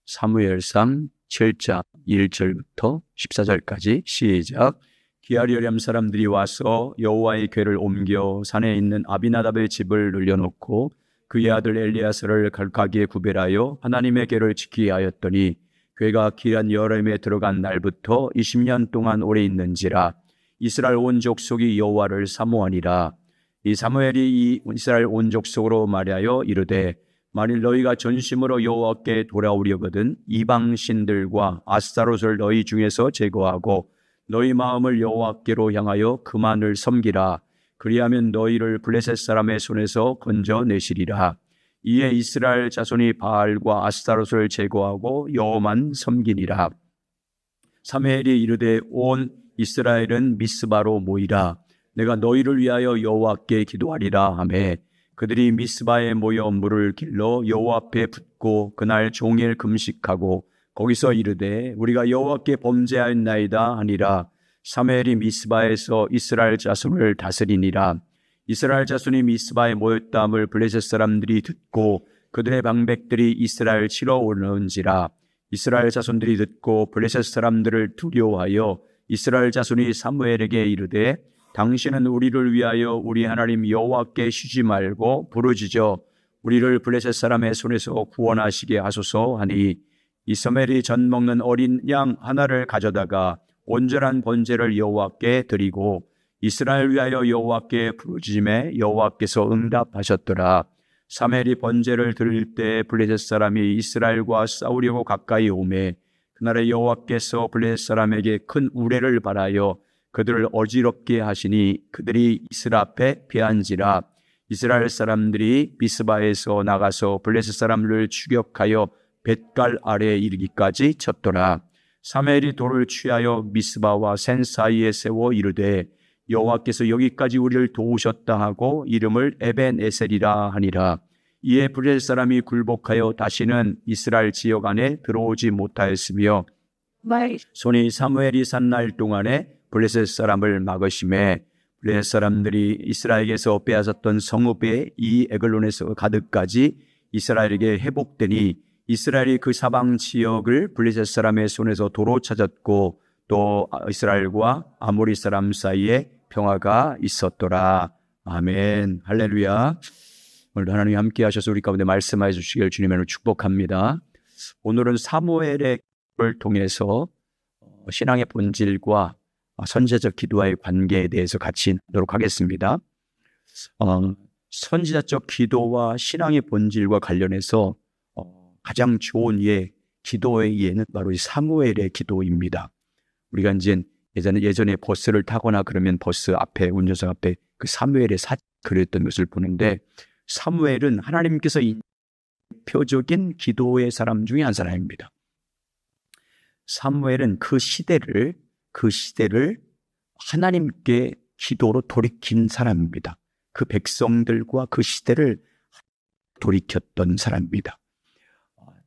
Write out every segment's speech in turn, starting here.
사무엘상 7장 1절부터 14절까지 시작. 기알여렘 사람들이 와서 여호와의 궤를 옮겨 산에 있는 아비나답의 집을 늘려놓고 그의 아들 엘리야스를 갈가기에 구별하여 하나님의 궤를 지키게 하였더니 궤가 기알여렘에 들어간 날부터 20년 동안 오래 있는지라. 이스라엘 온 족속이 여호와를 사모하니라. 이 사무엘이 이 이스라엘 온 족속으로 말하여 이르되 만일 너희가 전심으로 여호와께 돌아오려거든 이방 신들과 아스타롯을 너희 중에서 제거하고 너희 마음을 여호와께로 향하여 그만을 섬기라. 그리하면 너희를 블레셋 사람의 손에서 건져내시리라. 이에 이스라엘 자손이 바알과 아스타롯을 제거하고 여호와만 섬기니라. 사무엘이 이르되 온 이스라엘은 미스바로 모이라. 내가 너희를 위하여 여호와께 기도하리라 하매 그들이 미스바에 모여 물을 길러 여호와 앞에 붓고 그날 종일 금식하고 거기서 이르되 우리가 여호와께 범죄하였나이다 하니라. 사무엘이 미스바에서 이스라엘 자손을 다스리니라. 이스라엘 자손이 미스바에 모였다함을 블레셋 사람들이 듣고 그들의 방백들이 이스라엘 치러 오는지라. 이스라엘 자손들이 듣고 블레셋 사람들을 두려워하여 이스라엘 자손이 사무엘에게 이르되 당신은 우리를 위하여 우리 하나님 여호와께 쉬지 말고 부르짖어 우리를 블레셋 사람의 손에서 구원하시게 하소서 하니 이 사무엘이 전 먹는 어린 양 하나를 가져다가 온전한 번제를 여호와께 드리고 이스라엘 위하여 여호와께 부르짖음에 여호와께서 응답하셨더라. 사무엘이 번제를 드릴 때 블레셋 사람이 이스라엘과 싸우려고 가까이 오매 그날에 여호와께서 블레셋 사람에게 큰 우레를 발하여 그들을 어지럽게 하시니 그들이 이스라엘 앞에 패한지라. 이스라엘 사람들이 미스바에서 나가서 블레셋 사람들을 추격하여 벳갈 아래에 이르기까지 쳤더라. 사무엘이 돌을 취하여 미스바와 센 사이에 세워 이르되 여호와께서 여기까지 우리를 도우셨다 하고 이름을 에벤에셀이라 하니라. 이에 블레셋 사람이 굴복하여 다시는 이스라엘 지역 안에 들어오지 못하였으며 손이 사무엘이 산 날 동안에 블레셋 사람을 막으심에 블레셋 사람들이 이스라엘에게서 빼앗았던 성읍의 이 에글론에서 가득까지 이스라엘에게 회복되니 이스라엘이 그 사방 지역을 블레셋 사람의 손에서 도로 찾았고 또 이스라엘과 아모리 사람 사이에 평화가 있었더라. 아멘. 할렐루야. 오늘도 하나님 함께 하셔서 우리 가운데 말씀하여 주시길 주님으로 축복합니다. 오늘은 사무엘의 기도를 통해서 신앙의 본질과 선지자적 기도와의 관계에 대해서 같이 하도록 하겠습니다. 선지자적 기도와 신앙의 본질과 관련해서 가장 좋은 기도의 예는 바로 이 사무엘의 기도입니다. 우리가 이제 예전에 버스를 타거나 그러면 버스 앞에 운전석 앞에 그 사무엘의 사진 그렸던 것을 보는데 사무엘은 하나님께서 표적인 기도의 사람 중에 한 사람입니다. 사무엘은 그 시대를 하나님께 기도로 돌이킨 사람입니다. 그 백성들과 그 시대를 돌이켰던 사람입니다.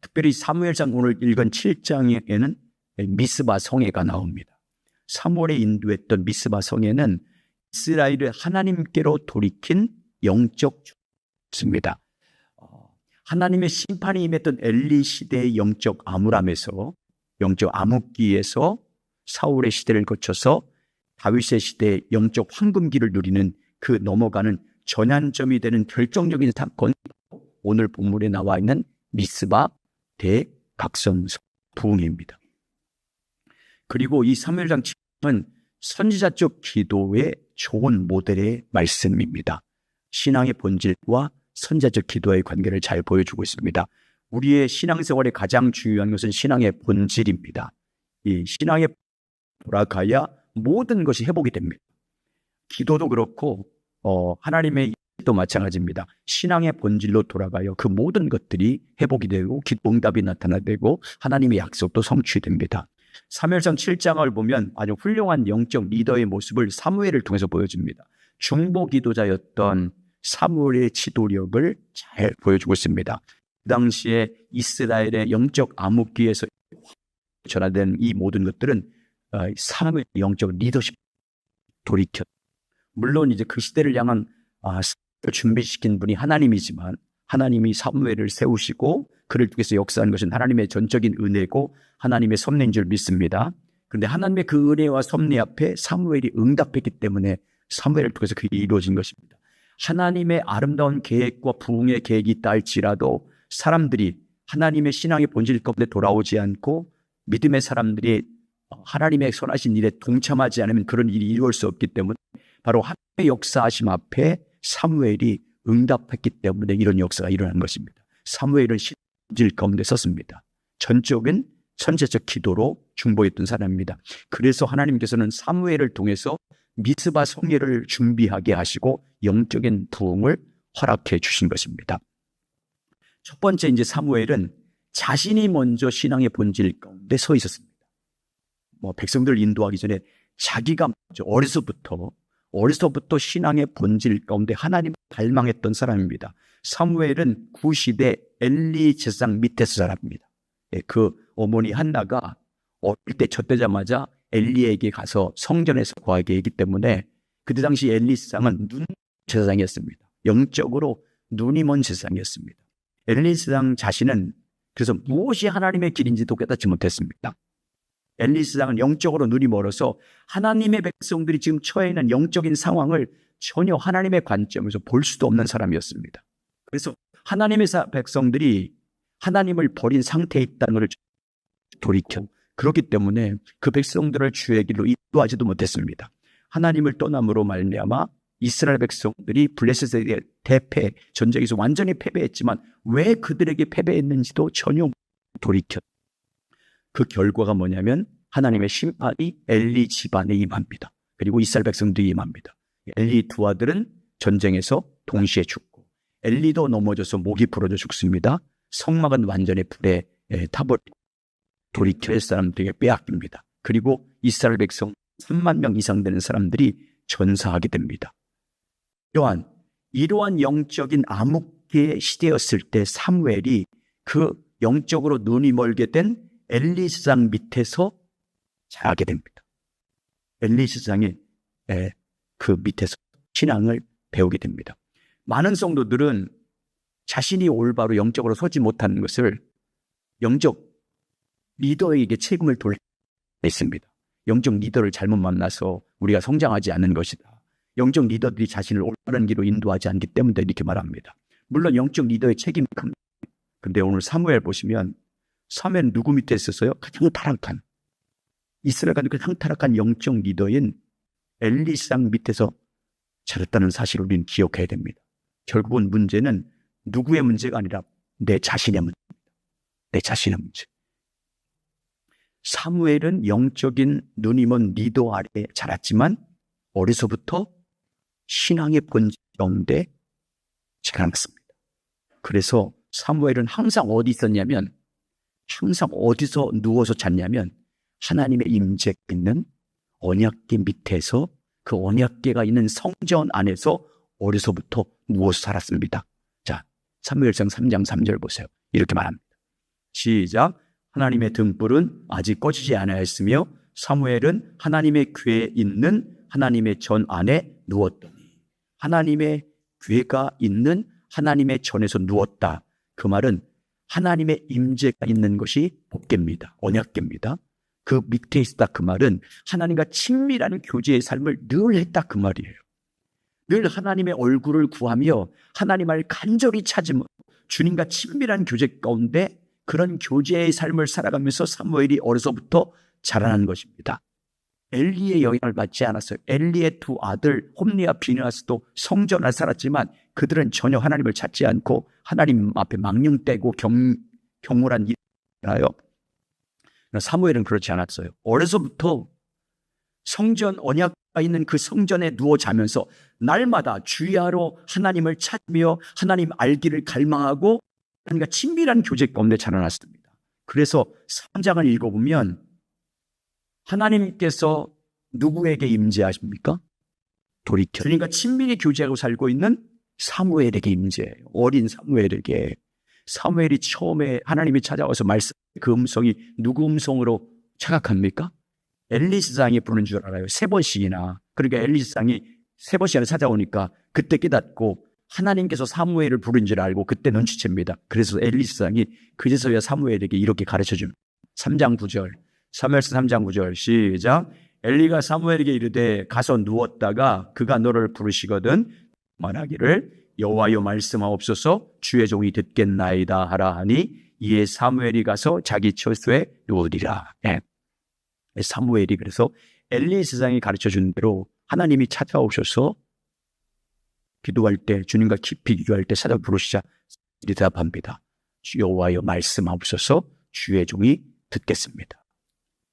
특별히 사무엘상 오늘 읽은 7장에는 미스바 성회가 나옵니다. 사무엘이 인도했던 미스바 성회는 이스라엘을 하나님께로 돌이킨 영적 주입니다. 하나님의 심판이 임했던 엘리 시대의 영적 암울함에서 영적 암흑기에서 사울의 시대를 거쳐서 다윗의 시대의 영적 황금기를 누리는 그 넘어가는 전환점이 되는 결정적인 사건, 오늘 본문에 나와 있는 미스바 대각성 부흥입니다. 그리고 이 사무엘상 7장은 선지자적 기도의 좋은 모델의 말씀입니다. 신앙의 본질과 선지자적 기도의 관계를 잘 보여주고 있습니다. 우리의 신앙생활에 가장 중요한 것은 신앙의 본질입니다. 이 신앙에 돌아가야 모든 것이 회복이 됩니다. 기도도 그렇고 하나님의 일도 마찬가지입니다. 신앙의 본질로 돌아가요. 그 모든 것들이 회복이 되고 기도 응답이 나타나고 하나님의 약속도 성취됩니다. 사무엘상 7장을 보면 아주 훌륭한 영적 리더의 모습을 사무엘을 통해서 보여줍니다. 중보 기도자였던 사무엘의 지도력을 잘 보여주고 있습니다. 그 당시에 이스라엘의 영적 암흑기에서 전환된 이 모든 것들은 사무엘의 영적 리더십 돌이켰. 물론 이제 그 시대를 향한 준비시킨 분이 하나님이지만 하나님이 사무엘을 세우시고 그를 통해서 역사하는 것은 하나님의 전적인 은혜고 하나님의 섭리인 줄 믿습니다. 그런데 하나님의 그 은혜와 섭리 앞에 사무엘이 응답했기 때문에 사무엘을 통해서 그게 이루어진 것입니다. 하나님의 아름다운 계획과 부흥의 계획이 있다 할지라도 사람들이 하나님의 신앙의 본질 가운데 돌아오지 않고 믿음의 사람들이 하나님의 선하신 일에 동참하지 않으면 그런 일이 이루어질 수 없기 때문에 바로 하나님의 역사하심 앞에 사무엘이 응답했기 때문에 이런 역사가 일어난 것입니다. 사무엘은 신질 가운데 섰습니다. 전적인 선제적 기도로 중보했던 사람입니다. 그래서 하나님께서는 사무엘을 통해서 미스바 성회를 준비하게 하시고 영적인 부흥을 허락해 주신 것입니다. 첫 번째 이제 사무엘은 자신이 먼저 신앙의 본질 가운데 서 있었습니다. 백성들을 인도하기 전에 자기가 먼저 어려서부터 신앙의 본질 가운데 하나님을 갈망했던 사람입니다. 사무엘은 구시대 엘리 제사장 밑에서 자랍니다. 그 어머니 한나가 어릴 때 젖되자마자 엘리에게 가서 성전에서 거하게 했기 때문에 그때 당시 엘리 제사장은 눈 제사장이었습니다. 영적으로 눈이 먼 제사장이었습니다. 엘리 제사장 자신은 그래서 무엇이 하나님의 길인지도 깨닫지 못했습니다. 엘리 제사장은 영적으로 눈이 멀어서 하나님의 백성들이 지금 처해 있는 영적인 상황을 전혀 하나님의 관점에서 볼 수도 없는 사람이었습니다. 그래서 하나님의 백성들이 하나님을 버린 상태에 있다는 것을 돌이켜 그렇기 때문에 그 백성들을 주의 길로 인도하지도 못했습니다. 하나님을 떠남으로 말미암아 이스라엘 백성들이 블레셋에 대패 전쟁에서 완전히 패배했지만 왜 그들에게 패배했는지도 전혀 돌이켜 그 결과가 뭐냐면 하나님의 심판이 엘리 집안에 임합니다. 그리고 이스라엘 백성들이 임합니다. 엘리 두 아들은 전쟁에서 동시에 죽고 엘리도 넘어져서 목이 부러져 죽습니다. 성막은 완전히 불에 타버리고 돌이킬 사람들에게 빼앗깁니다. 그리고 이스라엘 백성 3만 명 이상 되는 사람들이 전사하게 됩니다. 이러한 영적인 암흑기의 시대였을 때 사무엘이 그 영적으로 눈이 멀게 된 엘리 제사장 밑에서 자라게 됩니다. 엘리 제사장이 그 밑에서 신앙을 배우게 됩니다. 많은 성도들은 자신이 올바로 영적으로 서지 못하는 것을 영적 리더에게 책임을 돌렸습니다. 영적 리더를 잘못 만나서 우리가 성장하지 않는 것이다. 영적 리더들이 자신을 올바른 길로 인도하지 않기 때문에 이렇게 말합니다. 물론 영적 리더의 책임이 큽니다. 그런데 오늘 사무엘 보시면 사무엘은 누구 밑에 있었어요? 가장 타락한 이스라엘 가장 타락한 영적 리더인 엘리 제사장 밑에서 자랐다는 사실을 우리는 기억해야 됩니다. 결국은 문제는 누구의 문제가 아니라 내 자신의 문제입니다. 내 자신의 문제. 사무엘은 영적인 눈이 먼 리더 아래에 자랐지만 어려서부터 신앙의 본질 가운데 자라났습니다. 그래서 사무엘은 항상 어디 있었냐면 항상 어디서 누워서 잤냐면 하나님의 임재가 있는 언약궤 밑에서 그 언약궤가 있는 성전 안에서 어려서부터 누워서 살았습니다. 자, 사무엘상 3장 3절 보세요. 이렇게 말합니다. 시작. 하나님의 등불은 아직 꺼지지 않았으며 사무엘은 하나님의 궤에 있는 하나님의 전 안에 누웠더니 하나님의 궤가 있는 하나님의 전에서 누웠다. 그 말은 하나님의 임재가 있는 것이 법궤입니다. 언약궤입니다. 그 밑에 있다 그 말은 하나님과 친밀한 교제의 삶을 늘 했다 그 말이에요. 늘 하나님의 얼굴을 구하며 하나님을 간절히 찾으며 주님과 친밀한 교제 가운데 그런 교제의 삶을 살아가면서 사무엘이 어려서부터 자라난 것입니다. 엘리의 영향을 받지 않았어요. 엘리의 두 아들 홈리와 비느하스도 성전을 살았지만 그들은 전혀 하나님을 찾지 않고 하나님 앞에 망령되고 경홀한 일을 하여 사무엘은 그렇지 않았어요. 어려서부터 성전 언약가 있는 그 성전에 누워 자면서 날마다 주야로 하나님을 찾으며 하나님 알기를 갈망하고 하나님과 친밀한 교제 가운데 자라났습니다. 그래서 3장을 읽어보면 하나님께서 누구에게 임재하십니까? 돌이켜 주님과 친밀히 교제하고 살고 있는 사무엘에게 임재해요. 어린 사무엘에게. 사무엘이 처음에 하나님이 찾아와서 말씀 그 음성이 누구 음성으로 착각합니까? 엘리 제사장이 부르는 줄 알아요. 3번씩이나. 그러니까 엘리 제사장이 3번씩이나 찾아오니까 그때 깨닫고 하나님께서 사무엘을 부른 줄 알고 그때 눈치챕니다. 그래서 엘리 지상이 그제서야 사무엘에게 이렇게 가르쳐줍니다. 3장 9절, 사무엘상 3장 9절 시작. 엘리가 사무엘에게 이르되 가서 누웠다가 그가 너를 부르시거든 말하기를 여호와여 말씀하옵소서 주의 종이 듣겠나이다 하라 하니 이에 사무엘이 가서 자기 처소에 누우리라. 사무엘이 그래서 엘리 지상이 가르쳐준 대로 하나님이 찾아오셔서 기도할 때, 주님과 깊이 기도할 때 찾아 부르시자 대답합니다. 여호와여 말씀하옵소서 주의 종이 듣겠습니다.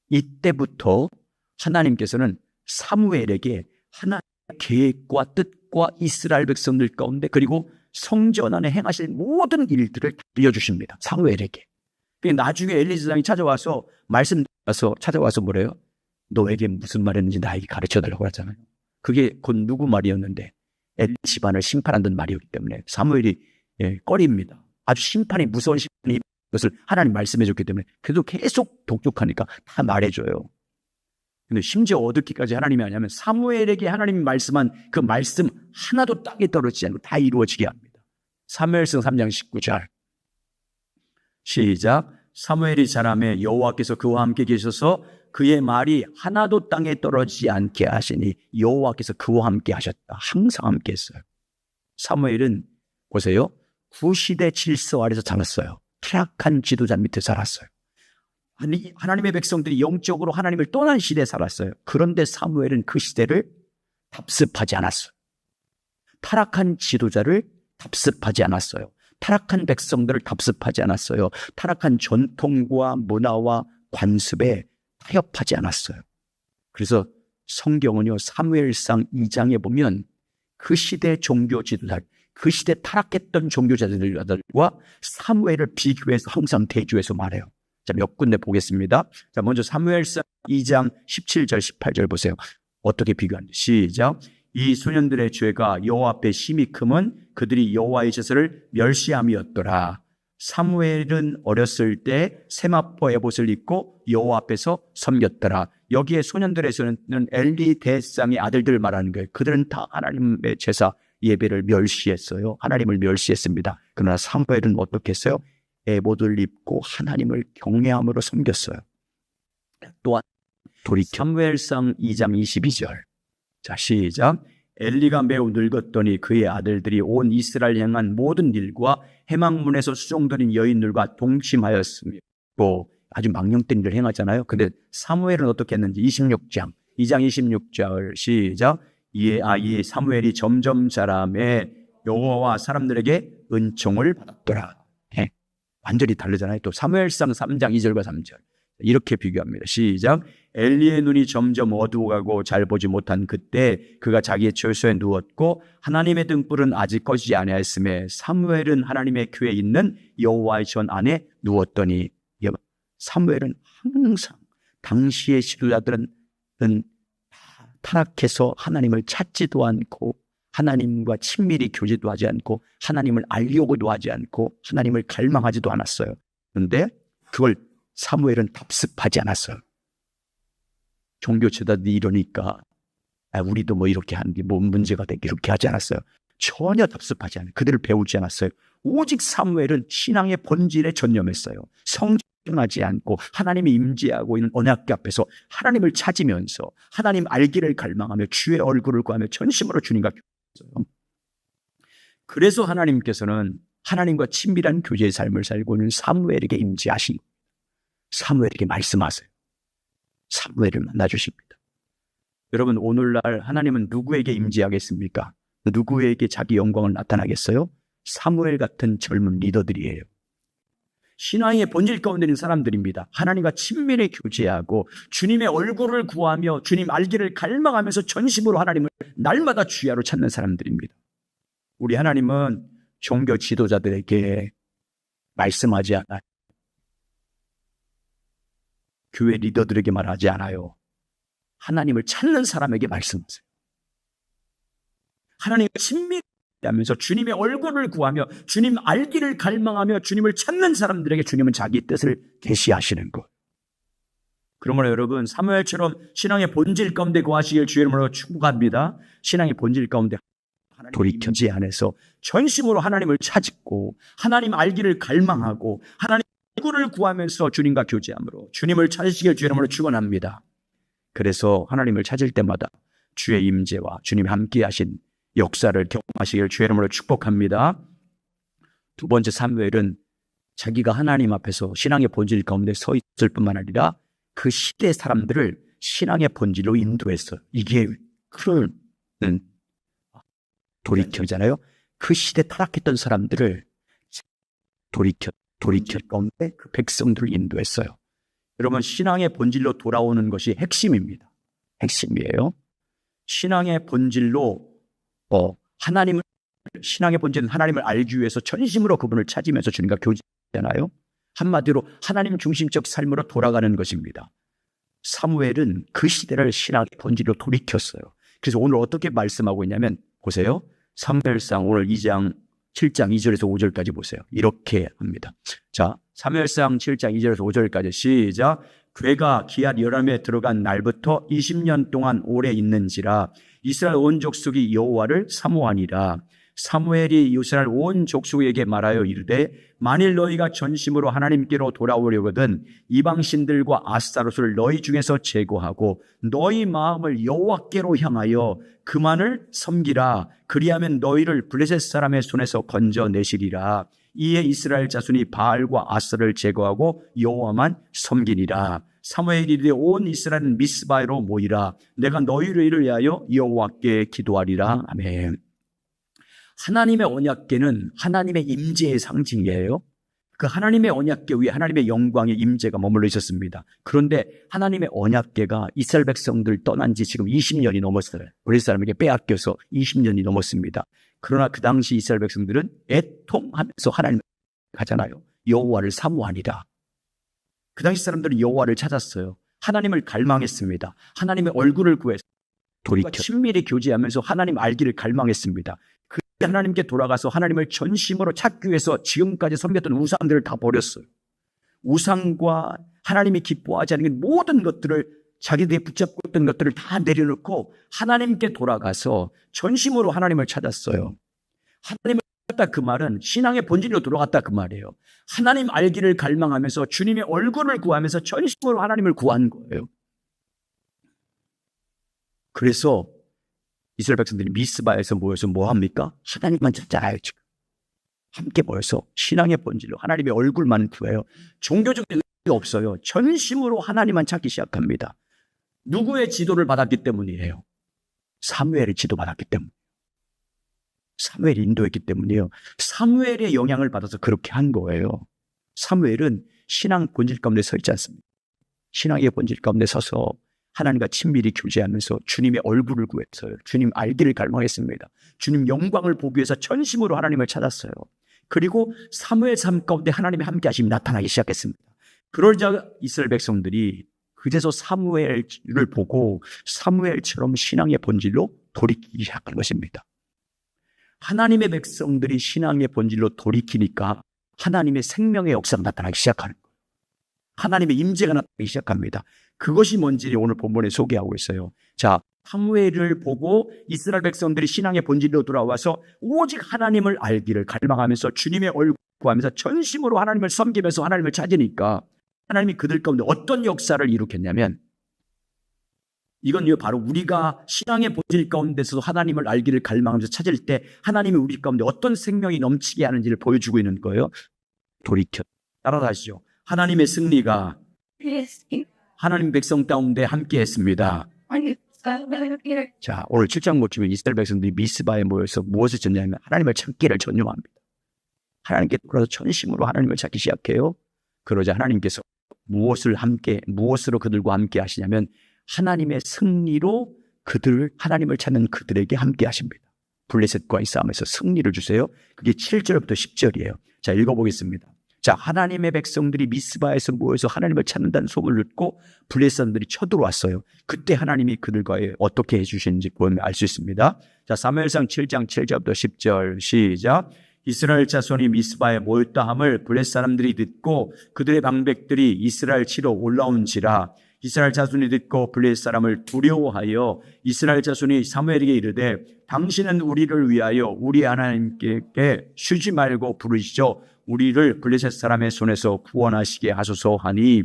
이때부터 하나님께서는 사무엘에게 하나님의 계획과 뜻과 이스라엘 백성들 가운데 그리고 성전 안에 행하실 모든 일들을 알려주십니다. 사무엘에게. 나중에 엘리 지상이 찾아와서 찾아와서 뭐래요? 너에게 무슨 말했는지 나에게 가르쳐달라고 하잖아요. 그게 곧 누구 말이었는데 엘리 집안을 심판한다는 말이었기 때문에 사무엘이 꺼립니다. 아주 심판이 무서운 심판이 것을 하나님 말씀해 줬기 때문에 그래도 계속 독촉하니까 다 말해줘요. 근데 심지어 어둡기까지 하나님이 하냐면 사무엘에게 하나님이 말씀한 그 말씀 하나도 땅에 떨어지지 않고 다 이루어지게 합니다. 사무엘상 3장 19절 시작. 사무엘이 자라매 여호와께서 그와 함께 계셔서 그의 말이 하나도 땅에 떨어지지 않게 하시니 여호와께서 그와 함께 하셨다. 항상 함께 했어요. 사무엘은 보세요. 구시대 질서 아래서 자랐어요. 타락한 지도자 밑에 살았어요. 하나님의 백성들이 영적으로 하나님을 떠난 시대에 살았어요. 그런데 사무엘은 그 시대를 답습하지 않았어요. 타락한 지도자를 답습하지 않았어요. 타락한 백성들을 답습하지 않았어요. 타락한 전통과 문화와 관습에 타협하지 않았어요. 그래서 성경은요, 사무엘상 2장에 보면 그 시대 종교 지도자, 그 시대 타락했던 종교자들과 사무엘을 비교해서 항상 대조해서 말해요. 자, 몇 군데 보겠습니다. 자, 먼저 사무엘상 2장 17절, 18절 보세요. 어떻게 비교하는지 시작. 이 소년들의 죄가 여호와 앞에 심히 크면 그들이 여호와의 제사를 멸시함이었더라. 사무엘은 어렸을 때 세마포 에봇을 입고 여호와 앞에서 섬겼더라. 여기에 소년들에서는 엘리 대상의 아들들 말하는 거예요. 그들은 다 하나님의 제사 예배를 멸시했어요. 하나님을 멸시했습니다. 그러나 사무엘은 어떻게 했어요? 에봇을 입고 하나님을 경외함으로 섬겼어요. 또한 사무엘상 2장 22절. 자, 시작. 엘리가 매우 늙었더니 그의 아들들이 온 이스라엘 향한 모든 일과 해망문에서 수종들인 여인들과 동침하였으며 아주 망령된 일을 행하잖아요. 근데 사무엘은 어떻게 했는지 2장 26절 시작. 이에 사무엘이 점점 자라매 여호와와 사람들에게 은총을 받았더라. 완전히 다르잖아요. 또 사무엘상 3장 2절과 3절 이렇게 비교합니다. 시작. 엘리의 눈이 점점 어두워가고 잘 보지 못한 그때 그가 자기의 처소에 누웠고 하나님의 등불은 아직 꺼지지 아니하였으며 사무엘은 하나님의 궤에 있는 여호와의 전 안에 누웠더니 사무엘은 항상 당시의 지도자들은 타락해서 하나님을 찾지도 않고 하나님과 친밀히 교제도 하지 않고 하나님을 알려고도 하지 않고 하나님을 갈망하지도 않았어요. 그런데 그걸 사무엘은 답습하지 않았어요. 종교 제자들이 이러니까 우리도 뭐 이렇게 하는 게 뭐 문제가 되게 이렇게 하지 않았어요. 전혀 답습하지 않아요. 그들을 배우지 않았어요. 오직 사무엘은 신앙의 본질에 전념했어요. 성전하지 않고 하나님이 임재하고 있는 언약궤 앞에서 하나님을 찾으면서 하나님 알기를 갈망하며 주의 얼굴을 구하며 전심으로 주님과 교제했어요. 그래서 하나님께서는 하나님과 친밀한 교제의 삶을 살고 있는 사무엘에게 임재하신 사무엘에게 말씀하세요. 사무엘을 만나주십니다. 여러분, 오늘날 하나님은 누구에게 임재하겠습니까? 누구에게 자기 영광을 나타나겠어요? 사무엘 같은 젊은 리더들이에요. 신앙의 본질 가운데 있는 사람들입니다. 하나님과 친밀히 교제하고 주님의 얼굴을 구하며 주님 알기를 갈망하면서 전심으로 하나님을 날마다 주야로 찾는 사람들입니다. 우리 하나님은 종교 지도자들에게 말씀하지 않아요. 교회 리더들에게 말하지 않아요. 하나님을 찾는 사람에게 말씀하세요. 하나님과 친밀히 하면서 주님의 얼굴을 구하며 주님 알기를 갈망하며 주님을 찾는 사람들에게 주님은 자기 뜻을 계시하시는 것. 그러므로 여러분, 사무엘처럼 신앙의 본질 가운데 거하시길 주의 이름으로 축복합니다. 신앙의 본질 가운데 돌이켜지 안에서 전심으로 하나님을 찾고 하나님 알기를 갈망하고 하나님 얼굴을 구하면서 주님과 교제함으로 주님을 찾으시길 주의 이름으로 축원합니다. 그래서 하나님을 찾을 때마다 주의 임재와 주님이 함께 하신 역사를 경험하시길 주의 이름으로 축복합니다. 두 번째, 사무엘은 자기가 하나님 앞에서 신앙의 본질 가운데 서 있을 뿐만 아니라 그 시대 사람들을 신앙의 본질로 인도했어요. 이게 큰 돌이켜잖아요. 그 시대 타락했던 사람들을 돌이켜 가운데 그 백성들을 인도했어요. 여러분, 신앙의 본질로 돌아오는 것이 핵심입니다. 핵심이에요. 신앙의 본질로 신앙의 본질은 하나님을 알기 위해서 전심으로 그분을 찾으면서 주님과 교제하잖아요. 한마디로 하나님 중심적 삶으로 돌아가는 것입니다. 사무엘은 그 시대를 신앙의 본질로 돌이켰어요. 그래서 오늘 어떻게 말씀하고 있냐면 보세요. 사무엘상 오늘 2장 7장 2절에서 5절까지 보세요. 이렇게 합니다. 자, 사무엘상 7장 2절에서 5절까지 시작. 괴가 기앗 여람에 들어간 날부터 20년 동안 오래 있는지라 이스라엘 온 족속이 여호와를 사모하니라. 사무엘이 이스라엘 온 족속에게 말하여 이르되 만일 너희가 전심으로 하나님께로 돌아오려거든 이방신들과 아스타롯을 너희 중에서 제거하고 너희 마음을 여호와께로 향하여 그만을 섬기라. 그리하면 너희를 블레셋 사람의 손에서 건져내시리라. 이에 이스라엘 자손이 바알과 아스를 제거하고 여호와만 섬기니라. 사무엘이 이르되 온 이스라엘은 미스바에로 모이라. 내가 너희를 위하여 여호와께 기도하리라. 아멘. 하나님의 언약궤는 하나님의 임재의 상징이에요. 그 하나님의 언약궤 위에 하나님의 영광의 임재가 머물러 있었습니다. 그런데 하나님의 언약궤가 이스라엘 백성들 떠난 지 지금 20년이 넘었어요. 블레셋 사람에게 빼앗겨서 20년이 넘었습니다. 그러나 그 당시 이스라엘 백성들은 애통하면서 하나님을 가잖아요. 여호와를 사모하니라. 그 당시 사람들은 여호와를 찾았어요. 하나님을 갈망했습니다. 하나님의 얼굴을 구해서 돌이켜 친밀히 교제하면서 하나님 알기를 갈망했습니다. 그 하나님께 돌아가서 하나님을 전심으로 찾기 위해서 지금까지 섬겼던 우상들을 다 버렸어요. 우상과 하나님이 기뻐하지 않는 모든 것들을 자기들이 붙잡고 있던 것들을 다 내려놓고 하나님께 돌아가서 전심으로 하나님을 찾았어요. 하나님을 찾았다 그 말은 신앙의 본질로 돌아갔다 그 말이에요. 하나님 알기를 갈망하면서 주님의 얼굴을 구하면서 전심으로 하나님을 구한 거예요. 그래서 이스라엘 백성들이 미스바에서 모여서 뭐 합니까? 하나님만 찾잖아요. 지금 함께 모여서 신앙의 본질로 하나님의 얼굴만 구해요. 종교적인 의미가 없어요. 전심으로 하나님만 찾기 시작합니다. 누구의 지도를 받았기 때문이에요? 사무엘의 지도받았기 때문이에요. 사무엘이 인도했기 때문이에요. 사무엘의 영향을 받아서 그렇게 한 거예요. 사무엘은 신앙 본질 가운데 서 있지 않습니다. 신앙의 본질 가운데 서서 하나님과 친밀히 교제하면서 주님의 얼굴을 구했어요. 주님 알기를 갈망했습니다. 주님 영광을 보기 위해서 전심으로 하나님을 찾았어요. 그리고 사무엘 삶 가운데 하나님의 함께 하심이 나타나기 시작했습니다. 그러자 이스라엘 백성들이 그제서 사무엘을 보고 사무엘처럼 신앙의 본질로 돌이키기 시작한 것입니다. 하나님의 백성들이 신앙의 본질로 돌이키니까 하나님의 생명의 역사가 나타나기 시작하는 거예요. 하나님의 임재가 나타나기 시작합니다. 그것이 뭔지 오늘 본문에 소개하고 있어요. 자, 사무엘을 보고 이스라엘 백성들이 신앙의 본질로 돌아와서 오직 하나님을 알기를 갈망하면서 주님의 얼굴을 구하면서 전심으로 하나님을 섬기면서 하나님을 찾으니까 하나님이 그들 가운데 어떤 역사를 일으켰냐면 이건 바로 우리가 신앙의 본질 가운데서 하나님을 알기를 갈망하면서 찾을 때 하나님이 우리 가운데 어떤 생명이 넘치게 하는지를 보여주고 있는 거예요. 돌이켜 따라가시죠. 하나님의 승리가 하나님 백성 가운데 함께 했습니다. 자, 오늘 7장 보시면 이스라엘 백성들이 미스바에 모여서 무엇을 전냐면 하나님을 찾기를 전념합니다. 하나님께 돌아서 전심으로 하나님을 찾기 시작해요. 그러자 하나님께서 무엇으로 그들과 함께 하시냐면 하나님의 승리로 하나님을 찾는 그들에게 함께 하십니다. 블레셋과의 싸움에서 승리를 주세요. 그게 7절부터 10절이에요. 자, 읽어보겠습니다. 자, 하나님의 백성들이 미스바에서 모여서 하나님을 찾는다는 소문을 듣고 블레셋 사람들이 쳐들어왔어요. 그때 하나님이 그들과 어떻게 해주시는지 보면 알 수 있습니다. 자, 사무엘상 7장 7절부터 10절 시작. 이스라엘 자손이 미스바에 모였다 함을 블레셋 사람들이 듣고 그들의 방백들이 이스라엘 치러 올라온지라. 이스라엘 자손이 듣고 블레셋 사람을 두려워하여 이스라엘 자손이 사무엘에게 이르되 당신은 우리를 위하여 우리 하나님께 쉬지 말고 부르시죠. 우리를 블레셋 사람의 손에서 구원하시게 하소서 하니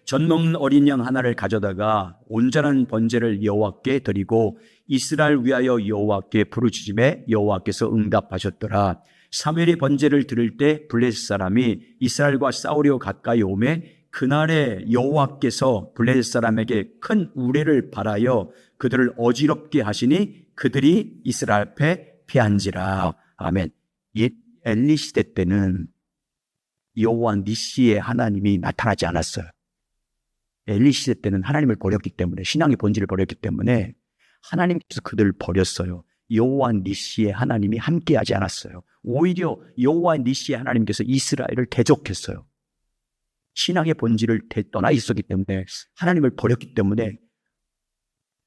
젖 먹는 어린 양 하나를 가져다가 온전한 번제를 여호와께 드리고 이스라엘 위하여 여호와께 부르짖음에 여호와께서 응답하셨더라. 사무엘이 번제를 드릴 때 블레셋 사람이 이스라엘과 싸우려 가까이 오매 그날에 여호와께서 블레셋 사람에게 큰 우레를 발하여 그들을 어지럽게 하시니 그들이 이스라엘 앞에 피한지라. 아멘. 옛 엘리 시대 때는 여호와 니시의 하나님이 나타나지 않았어요. 엘리 시대 때는 하나님을 버렸기 때문에, 신앙의 본질을 버렸기 때문에 하나님께서 그들을 버렸어요. 여호와 니시의 하나님이 함께하지 않았어요. 오히려 여호와 니시의 하나님께서 이스라엘을 대적했어요. 신앙의 본질을 떠나 있었기 때문에, 하나님을 버렸기 때문에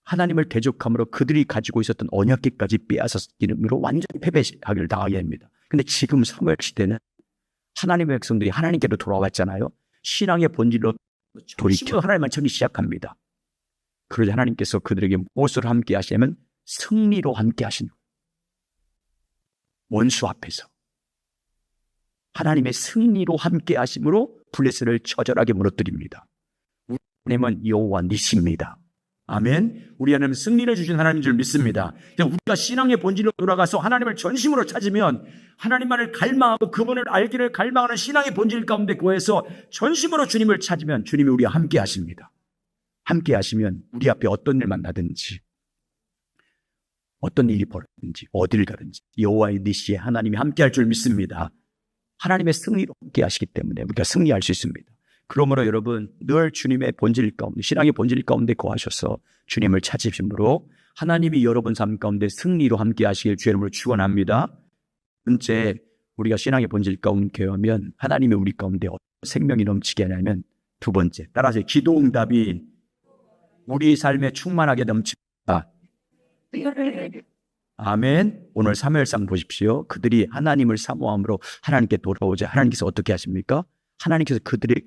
하나님을 대적함으로 그들이 가지고 있었던 언약궤까지 빼앗았기로 완전히 패배하기를 당하게 됩니다. 근데 지금 사무엘 시대는 하나님의 백성들이 하나님께로 돌아왔잖아요. 신앙의 본질로 돌이켜 하나님만 찾기 시작합니다. 그러자 하나님께서 그들에게 무엇을 함께 하시냐면 승리로 함께 하시는 거예요. 원수 앞에서 하나님의 승리로 함께 하심으로 블레셋을 처절하게 무너뜨립니다. 우리 하나님은 여호와 니시입니다. 아멘. 우리 하나님은 승리를 주신 하나님인 줄 믿습니다. 우리가 신앙의 본질로 돌아가서 하나님을 전심으로 찾으면 하나님만을 갈망하고 그분을 알기를 갈망하는 신앙의 본질 가운데 거해서 전심으로 주님을 찾으면 주님이 우리와 함께 하십니다. 함께 하시면 우리 앞에 어떤 일 만나든지 어떤 일이 벌어지든지 어디를 가든지 여호와의 니시의 하나님이 함께 할 줄 믿습니다. 하나님의 승리로 함께 하시기 때문에 우리가 승리할 수 있습니다. 그러므로 여러분 늘 주님의 본질 가운데, 신앙의 본질 가운데 거하셔서 주님을 찾으심으로 하나님이 여러분 삶 가운데 승리로 함께 하시길 주의 이름으로 축원합니다. 번째, 우리가 신앙의 본질 가운데 거하면 하나님이 우리 가운데 어떤 생명이 넘치게 하냐면 두 번째, 따라서 기도 응답이 우리 삶에 충만하게 넘칩니다. 아멘. 오늘 사무엘상 보십시오. 그들이 하나님을 사모함으로 하나님께 돌아오자 하나님께서 어떻게 하십니까? 하나님께서 그들의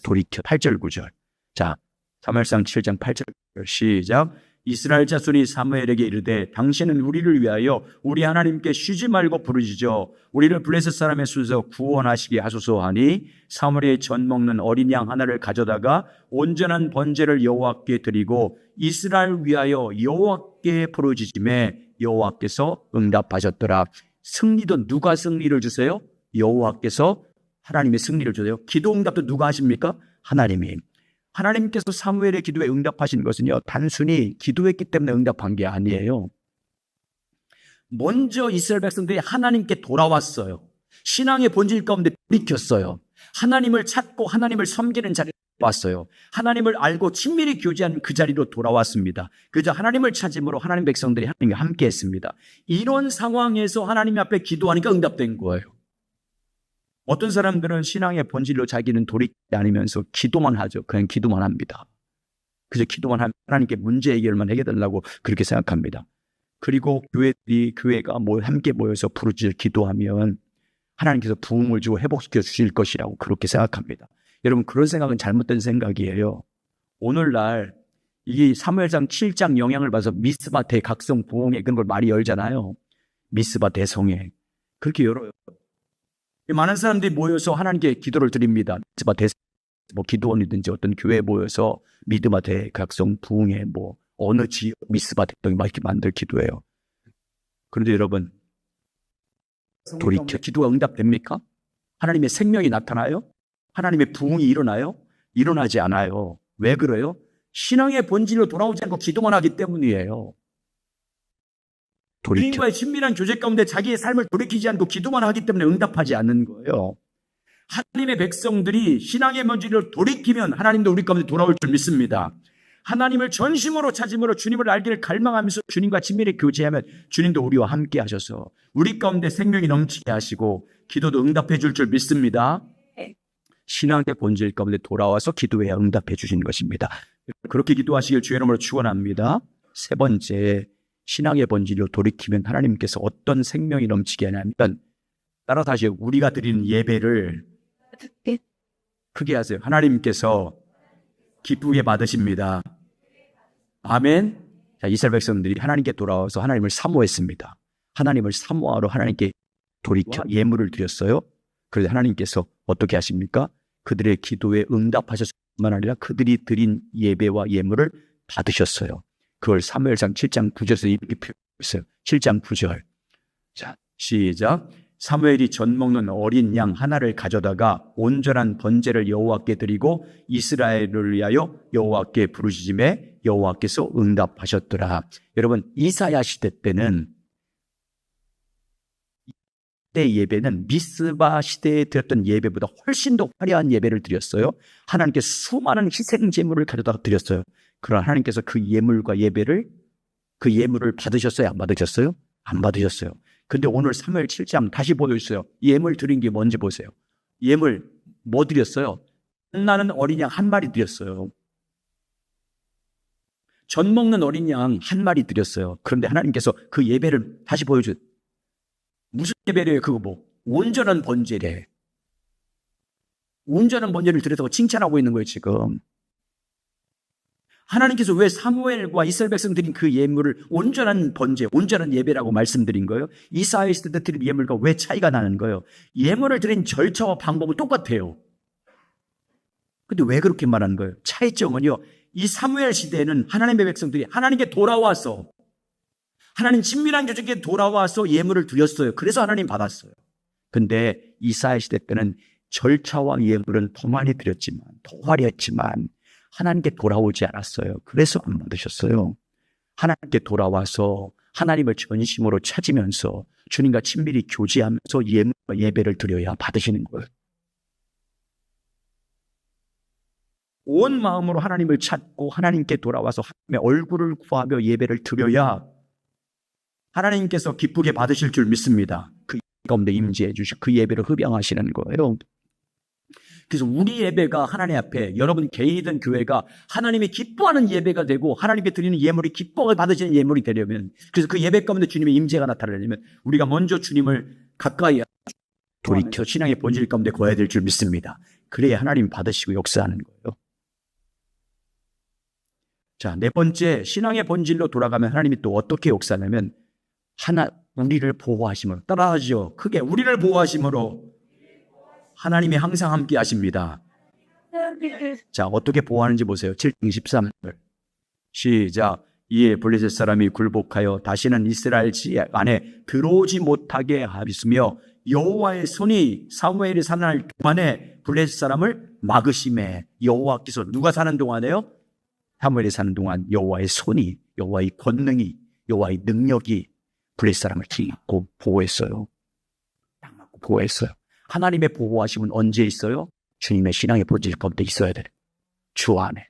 돌이켜 8절 9절. 자, 사무엘상 7장 8절 시작. 이스라엘 자손이 사무엘에게 이르되 당신은 우리를 위하여 우리 하나님께 쉬지 말고 부르짖어 우리를 블레셋 사람의 손에서 구원하시게 하소서 하니 사무엘이 젖 먹는 어린 양 하나를 가져다가 온전한 번제를 여호와께 드리고 이스라엘 위하여 여호와께 부르짖음에 여호와께서 응답하셨더라. 승리도 누가 승리를 주세요? 여호와께서 하나님의 승리를 주세요. 기도 응답도 누가 하십니까? 하나님이. 하나님께서 사무엘의 기도에 응답하신 것은요, 단순히 기도했기 때문에 응답한 게 아니에요. 먼저 이스라엘 백성들이 하나님께 돌아왔어요. 신앙의 본질 가운데 돌이켰어요. 하나님을 찾고 하나님을 섬기는 자리에 왔어요. 하나님을 알고 친밀히 교제한 그 자리로 돌아왔습니다. 그저 하나님을 찾음으로 하나님 백성들이 하나님과 함께 했습니다. 이런 상황에서 하나님 앞에 기도하니까 응답된 거예요. 어떤 사람들은 신앙의 본질로 자기는 돌이키지 않으면서 기도만 하죠. 그냥 기도만 합니다. 그저 기도만 하면 하나님께 문제 해결만 해결달라고 그렇게 생각합니다. 그리고 교회가 함께 모여서 부르짖어 기도하면 하나님께서 부흥을 주고 회복시켜 주실 것이라고 그렇게 생각합니다. 여러분, 그런 생각은 잘못된 생각이에요. 오늘날 이게 사무엘상 7장 영향을 받아서 미스바 대각성 부흥회 그런 걸 많이 열잖아요. 미스바 대성회. 그렇게 열어요. 많은 사람들이 모여서 하나님께 기도를 드립니다. 미스바 대 기도원이든지 어떤 교회에 모여서 미드바 대각성 부흥회 어느 지역 미스바 대통령이 막 이렇게 만들 기도해요. 그런데 여러분, 돌이켜 기도가 응답됩니까? 하나님의 생명이 나타나요? 하나님의 부흥이 일어나요? 일어나지 않아요. 왜 그래요? 신앙의 본질로 돌아오지 않고 기도만 하기 때문이에요. 주님과의 친밀한 교제 가운데 자기의 삶을 돌이키지 않고 기도만 하기 때문에 응답하지 않는 거예요. 하나님의 백성들이 신앙의 본질로 돌이키면 하나님도 우리 가운데 돌아올 줄 믿습니다. 하나님을 전심으로 찾음으로 주님을 알기를 갈망하면서 주님과 친밀히 교제하면 주님도 우리와 함께 하셔서 우리 가운데 생명이 넘치게 하시고 기도도 응답해 줄 줄 믿습니다. 신앙의 본질 가운데 돌아와서 기도해야 응답해 주시는 것입니다. 그렇게 기도하시길 주의 이름으로 축원합니다. 세 번째, 신앙의 본질로 돌이키면 하나님께서 어떤 생명이 넘치게 하냐면, 따라서 다시 우리가 드리는 예배를 크게 하세요. 하나님께서 기쁘게 받으십니다. 아멘. 자, 이스라엘 백성들이 하나님께 돌아와서 하나님을 사모했습니다. 하나님을 사모하러 하나님께 돌이켜 예물을 드렸어요. 그래서 하나님께서 어떻게 하십니까? 그들의 기도에 응답하셨을 뿐만 아니라 그들이 드린 예배와 예물을 받으셨어요. 그걸 사무엘상 7장 9절에서 이렇게 표현했어요. 7장 9절. 자, 시작. 사무엘이 전 먹는 어린 양 하나를 가져다가 온전한 번제를 여호와께 드리고 이스라엘을 위하여 여호와께 부르짖음에 여호와께서 응답하셨더라. 여러분, 이사야 시대 때는 때 예배는 미스바 시대에 드렸던 예배보다 훨씬 더 화려한 예배를 드렸어요. 하나님께 수많은 희생 제물을 가져다 드렸어요. 그러나 하나님께서 그 예물과 예배를 그 예물을 받으셨어요? 안 받으셨어요? 안 받으셨어요. 근데 오늘 사무엘 7장 다시 보여주세요. 예물 드린 게 뭔지 보세요. 예물 뭐 드렸어요? 나는 어린 양 한 마리 드렸어요. 전 먹는 어린 양 한 마리 드렸어요. 그런데 하나님께서 그 예배를 다시 보여줘요. 무슨 예배래요? 그거 뭐 온전한 번제래. 온전한 번제를 드렸다고 칭찬하고 있는 거예요 지금. 하나님께서 왜 사무엘과 이스라엘 백성 드린 그 예물을 온전한 번제, 온전한 예배라고 말씀드린 거예요? 이사야 시대 때 드린 예물과 왜 차이가 나는 거예요? 예물을 드린 절차와 방법은 똑같아요. 근데 왜 그렇게 말하는 거예요? 차이점은요, 이 사무엘 시대에는 하나님의 백성들이 하나님께 돌아와서 하나님 친밀한 교제께 돌아와서 예물을 드렸어요. 그래서 하나님 받았어요. 근데 이사야 시대 때는 절차와 예물은 더 많이 드렸지만, 더 화려했지만 하나님께 돌아오지 않았어요. 그래서 안 받으셨어요. 하나님께 돌아와서 하나님을 전심으로 찾으면서 주님과 친밀히 교제하면서 예물과 예배를 드려야 받으시는 거예요. 온 마음으로 하나님을 찾고 하나님께 돌아와서 하나님의 얼굴을 구하며 예배를 드려야 하나님께서 기쁘게 받으실 줄 믿습니다. 그 가운데 임재해 주시고 그 예배를 흡양하시는 거예요. 그래서 우리 예배가 하나님 앞에, 여러분 개인이든 교회가 하나님이 기뻐하는 예배가 되고 하나님께 드리는 예물이 기뻐가 받으시는 예물이 되려면, 그래서 그 예배 가운데 주님의 임재가 나타나려면 우리가 먼저 주님을 가까이 돌이켜 신앙의 본질 가운데 거해야 될 줄 믿습니다. 그래야 하나님 받으시고 역사하는 거예요. 자, 네 번째, 신앙의 본질로 돌아가면 하나님이 또 어떻게 역사하냐면 우리를 보호하심으로, 따라하죠. 크게, 우리를 보호하심으로 하나님이 항상 함께 하십니다. 자, 어떻게 보호하는지 보세요. 7장 13절. 시작. 이에 블레셋 사람이 굴복하여 다시는 이스라엘 지역 안에 들어오지 못하게 하였으며 여호와의 손이 사무엘이 사는 날 동안에 블레셋 사람을 막으심에, 여호와께서 누가 사는 동안에요? 사무엘이 사는 동안 여호와의 손이, 여호와의 권능이, 여호와의 능력이 블레셋 사람을 막고 보호했어요. 딱 막고 보호했어요. 하나님의 보호하심은 언제 있어요? 주님의 신앙의 본질 가운데 있어야 돼요. 주 안에.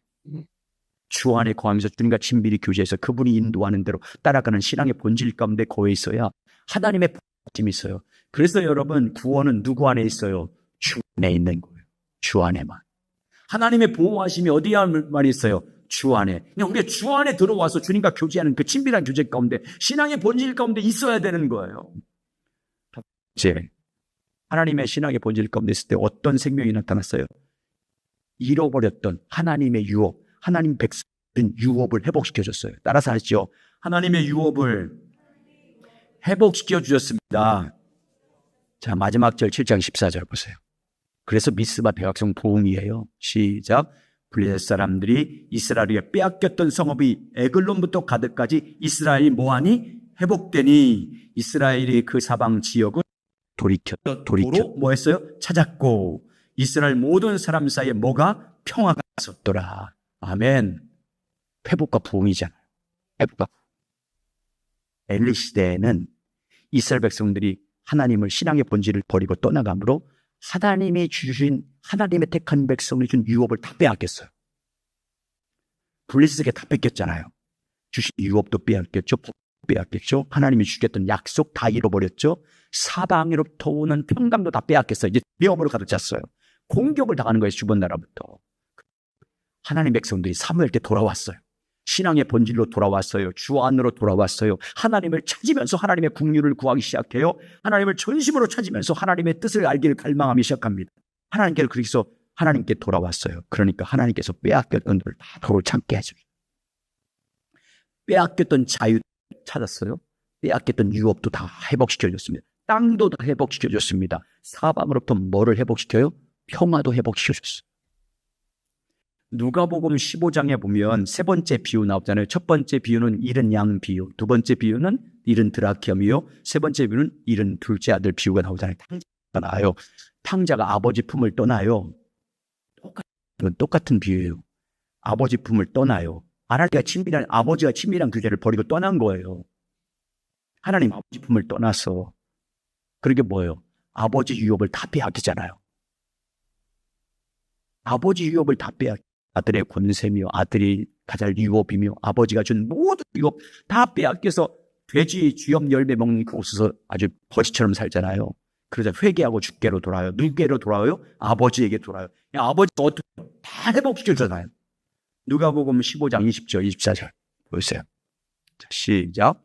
주 안에 거하면서 주님과 친밀히 교제해서 그분이 인도하는 대로 따라가는 신앙의 본질 가운데 거해 있어야 하나님의 보호하심이 있어요. 그래서 여러분, 구원은 누구 안에 있어요? 주 안에 있는 거예요. 주 안에만. 하나님의 보호하심이 어디에만 있어요? 주 안에. 그냥 우리가 주 안에 들어와서 주님과 교제하는 그 친밀한 교제 가운데, 신앙의 본질 가운데 있어야 되는 거예요. 이제 하나님의 신앙의 본질 가운데 있을 때 어떤 생명이 나타났어요? 잃어버렸던 하나님의 유업, 하나님 백성된 유업을 회복시켜줬어요. 따라서 하시죠. 하나님의 유업을 회복시켜 주셨습니다. 자, 마지막 절 7장 14절 보세요. 그래서 미스바 백악성 부흥이에요. 시작. 블레셋 사람들이 이스라엘에 빼앗겼던 성읍이 에글론부터 가드까지 이스라엘이 뭐하니? 회복되니 이스라엘의 그 사방 지역은 돌이켜 뭐 했어요? 찾았고 이스라엘 모든 사람 사이에 뭐가? 평화가 있었더라. 아멘. 회복과 부흥이잖아요. 회복과 엘리 시대에는 이스라엘 백성들이 하나님을, 신앙의 본질을 버리고 떠나감으로 하나님이 주신, 하나님의 택한 백성이 준 유업을 다 빼앗겼어요. 블레셋에게 다 뺏겼잖아요. 주신 유업도 빼앗겼죠. 법 빼앗겼죠. 하나님이 주셨던 약속 다 잃어버렸죠. 사방으로부터 오는 평강도 다 빼앗겼어요. 이제 위험으로 가득 찼어요. 공격을 당하는 거예요. 주변 나라부터. 하나님 백성들이 사무엘 때 돌아왔어요. 신앙의 본질로 돌아왔어요. 주 안으로 돌아왔어요. 하나님을 찾으면서 하나님의 국률을 구하기 시작해요. 하나님을 전심으로 찾으면서 하나님의 뜻을 알기를 갈망하기 시작합니다. 하나님께서 그래서 하나님께 돌아왔어요. 그러니까 하나님께서 빼앗겼던 것을 다 도로 찾게 해줘요. 빼앗겼던 자유 찾았어요. 빼앗겼던 유업도 다 회복시켜줬습니다. 땅도 다 회복시켜줬습니다. 사방으로부터 뭐를 회복시켜요? 평화도 회복시켜줬어요. 누가복음 15장에 보면 세 번째 비유 나오잖아요. 첫 번째 비유는 잃은 양 비유, 두 번째 비유는 잃은 드라키아미요, 세 번째 비유는 잃은 둘째 아들 비유가 나오잖아요. 탕자가 나와요. 탕자가 아버지 품을 떠나요. 똑같은 비유예요. 아버지 품을 떠나요. 아버지가 친밀한 교제를 버리고 떠난 거예요. 하나님 아버지 품을 떠나서. 그러게 뭐예요? 아버지 유업을 다 빼앗기잖아요. 아버지 유업을 다 빼앗기. 아들의 권세며 아들이 가질 유업이며 아버지가 준 모든 유업 다 빼앗겨서 돼지 쥐염 열매 먹는 곳에서 아주 거지처럼 살잖아요. 그러자 회개하고 주께로 돌아요. 누구께로 돌아요? 아버지에게 돌아요. 아버지가 어떻게 다 회복시켜주잖아요. 누가복음 15장 20절 24절 보세요. 자, 시작.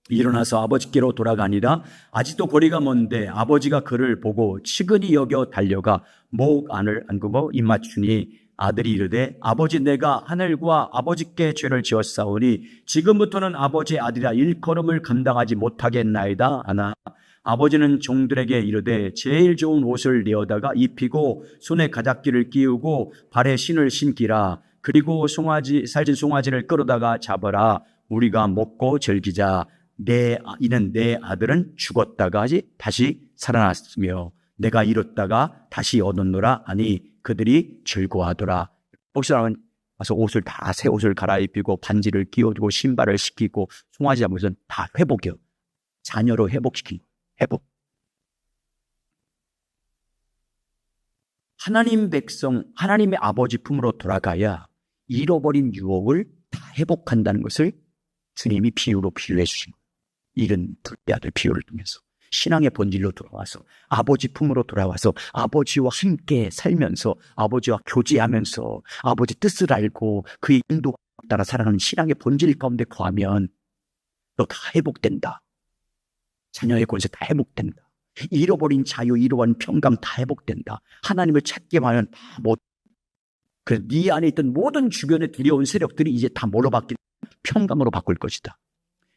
일어나서 아버지께로 돌아가니라. 아직도 거리가 먼데 아버지가 그를 보고 치근히 여겨 달려가 목 안을 안고 입 맞추니 아들이 이르되 아버지 내가 하늘과 아버지께 죄를 지었사오니 지금부터는 아버지의 아들이라 일컬음을 감당하지 못하겠나이다 하나 아버지는 종들에게 이르되 제일 좋은 옷을 내어다가 입히고 손에 가작기를 끼우고 발에 신을 신기라. 그리고 살진 송아지를 끌어다가 잡아라. 우리가 먹고 즐기자. 이는 내 아들은 죽었다가 다시 살아났으며 내가 잃었다가 다시 얻었노라 하니 그들이 즐거워하더라. 목사님은 와서 옷을 다 새 옷을 갈아입히고 반지를 끼워주고 신발을 시키고 송아지 잡으면서 다 회복해요. 자녀로 회복시키고 회복. 하나님 백성, 하나님의 아버지 품으로 돌아가야 잃어버린 유업을 다 회복한다는 것을 주님이 비유로 비유해 주신 거예요. 잃은 둘째 아들 비유를 통해서 신앙의 본질로 돌아와서 아버지 품으로 돌아와서 아버지와 함께 살면서 아버지와 교제하면서 아버지 뜻을 알고 그의 인도에 따라 살아가는 신앙의 본질 가운데 거하면 너 다 회복된다. 자녀의 권세 다 회복된다. 잃어버린 자유, 잃어버린 평강 다 회복된다. 하나님을 찾기만 하면 다 그래서 네 안에 있던 모든 주변에 두려운 세력들이 이제 다 뭘로 바뀐다? 평강으로 바꿀 것이다.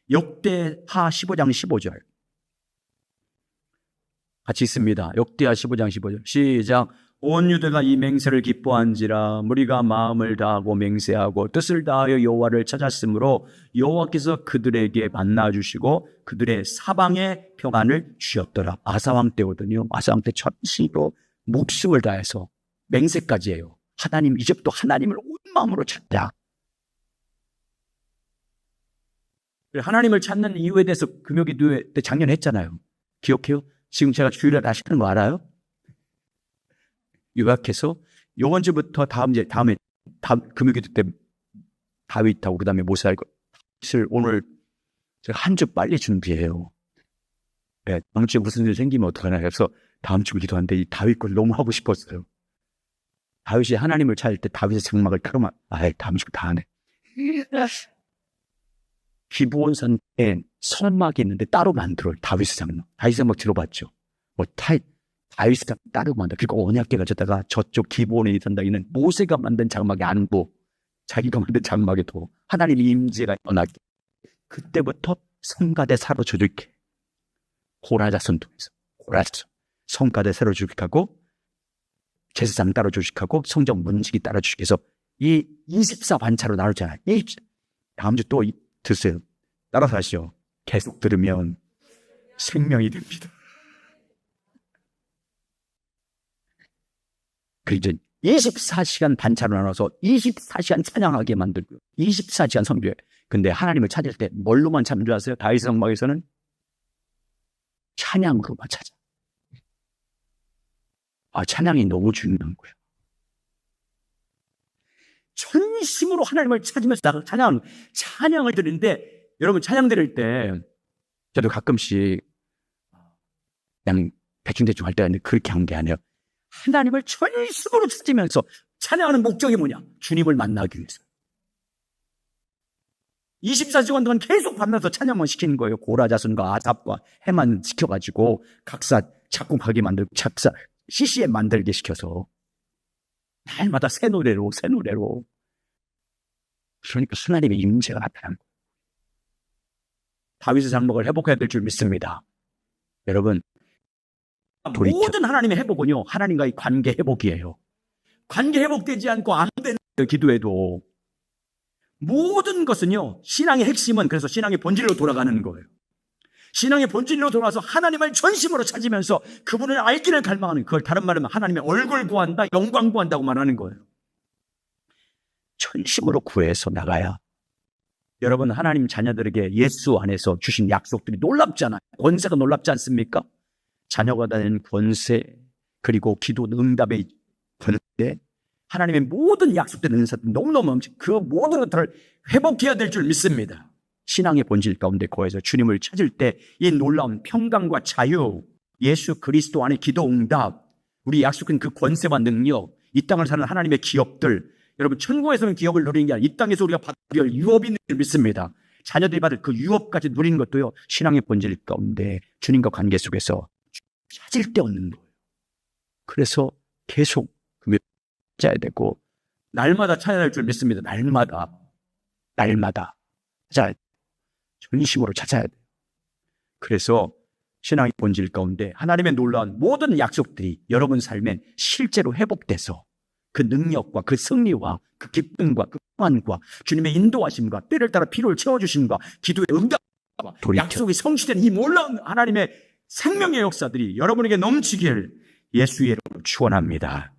역대하 15장 15절 같이 있습니다. 역대하 15장 15절 시작. 온 유대가 이 맹세를 기뻐한지라 무리가 마음을 다하고 맹세하고 뜻을 다하여 여호와를 찾았으므로 여호와께서 그들에게 만나주시고 그들의 사방에 평안을 주셨더라. 아사왕 때거든요. 아사왕 때 전심으로 목숨을 다해서 맹세까지 해요. 하나님, 이제부터 하나님을 온 마음으로 찾자. 하나님을 찾는 이유에 대해서 금요기도 때 작년에 했잖아요. 기억해요? 지금 제가 주일에 다시 하는 거 알아요? 요약해서 요번 주부터 다음에 금요기도 때 다윗하고 그 다음에 모세하고 오늘 제가 한 주 빨리 준비해요. 네, 다음 주에 무슨 일 생기면 어떡하나 해서 다음 주 기도하는데 이 다윗 걸 너무 하고 싶었어요. 다윗이 하나님을 찾을 때 다윗의 장막을 깔아만 다음 주 다 하네. 기브온산에 선막이 있는데 따로 만들어요. 다윗의 장막. 다윗의 장막 들어봤죠? 다윗의 장막 따로 만들어. 그리고 언약궤 가져다가 저쪽 기브온에 있는 모세가 만든 장막에 안고 자기가 만든 장막에도 하나님의 임재가 떠나게. 그때부터 성가대 사로 조직해. 고라자손 통해서. 성가대 사로 조직하고 제사장 따로 조직하고 성전 문지기 따로 조직해서 이 24반차로 나누잖아요. 다음 주 또 드세요. 따라서 하시죠. 계속 들으면 생명이 됩니다. 그리고 이제 24시간 반차로 나눠서 24시간 찬양하게 만들고 24시간 성교회. 근데 하나님을 찾을 때 뭘로만 찾는 줄 아세요? 다윗 성막에서는 찬양으로만 찾아. 찬양이 너무 중요한 거예요. 전심으로 하나님을 찾으면서 나가 찬양을 드리는데, 여러분 찬양 드릴 때 저도 가끔씩 그냥 대충 할 때가 있는데 그렇게 한 게 아니에요. 하나님을 전심으로 찾으면서 찬양하는 목적이 뭐냐? 주님을 만나기 위해서. 24시간 동안 계속 만나서 찬양만 시키는 거예요. 고라자손과 아삽과 해만 시켜가지고 각사 작곡하게 만들고 CCM 만들게 시켜서. 날마다 새 노래로. 그러니까 하나님의 임재가 나타난 거예요. 다윗의 장막을 회복해야 될 줄 믿습니다. 여러분, 모든 하나님의 회복은요, 하나님과의 관계 회복이에요. 관계 회복되지 않고 안 되는 기도해도 모든 것은요, 신앙의 핵심은 그래서 신앙의 본질로 돌아가는 거예요. 신앙의 본질로 돌아가서 하나님을 전심으로 찾으면서 그분을 알기를 갈망하는, 그걸 다른 말로 하면 하나님의 얼굴 구한다, 영광 구한다고 말하는 거예요. 전심으로 구해서 나가야. 여러분, 하나님 자녀들에게 예수 안에서 주신 약속들이 놀랍잖아요. 권세가 놀랍지 않습니까? 자녀가 되는 권세, 그리고 기도 응답의 권세, 하나님의 모든 약속된 은사들 너무너무 엄청, 그 모든 것들을 회복해야 될 줄 믿습니다. 신앙의 본질 가운데 거해서 주님을 찾을 때 이 놀라운 평강과 자유, 예수 그리스도 안의 기도 응답, 우리 약속한 그 권세와 능력, 이 땅을 사는 하나님의 기업들, 여러분 천국에서는 기업을 누리는 게 아니라 이 땅에서 우리가 받을 유업이 있는 줄 믿습니다. 자녀들이 받을 그 유업까지 누리는 것도요, 신앙의 본질 가운데 주님과 관계 속에서 찾을 때 얻는 거예요. 그래서 계속 찾아야 되고, 날마다 찾아야 될 줄 믿습니다. 날마다 찾아야 돼요. 전심으로 찾아야 돼요. 그래서 신앙의 본질 가운데 하나님의 놀라운 모든 약속들이 여러분 삶에 실제로 회복돼서 그 능력과 그 승리와 그 기쁨과 그 평안과 주님의 인도하심과 때를 따라 필요를 채워주심과 기도의 응답과 약속이 성취된 이 놀라운 하나님의 생명의 역사들이 여러분에게 넘치길 예수의 이름으로 축원합니다.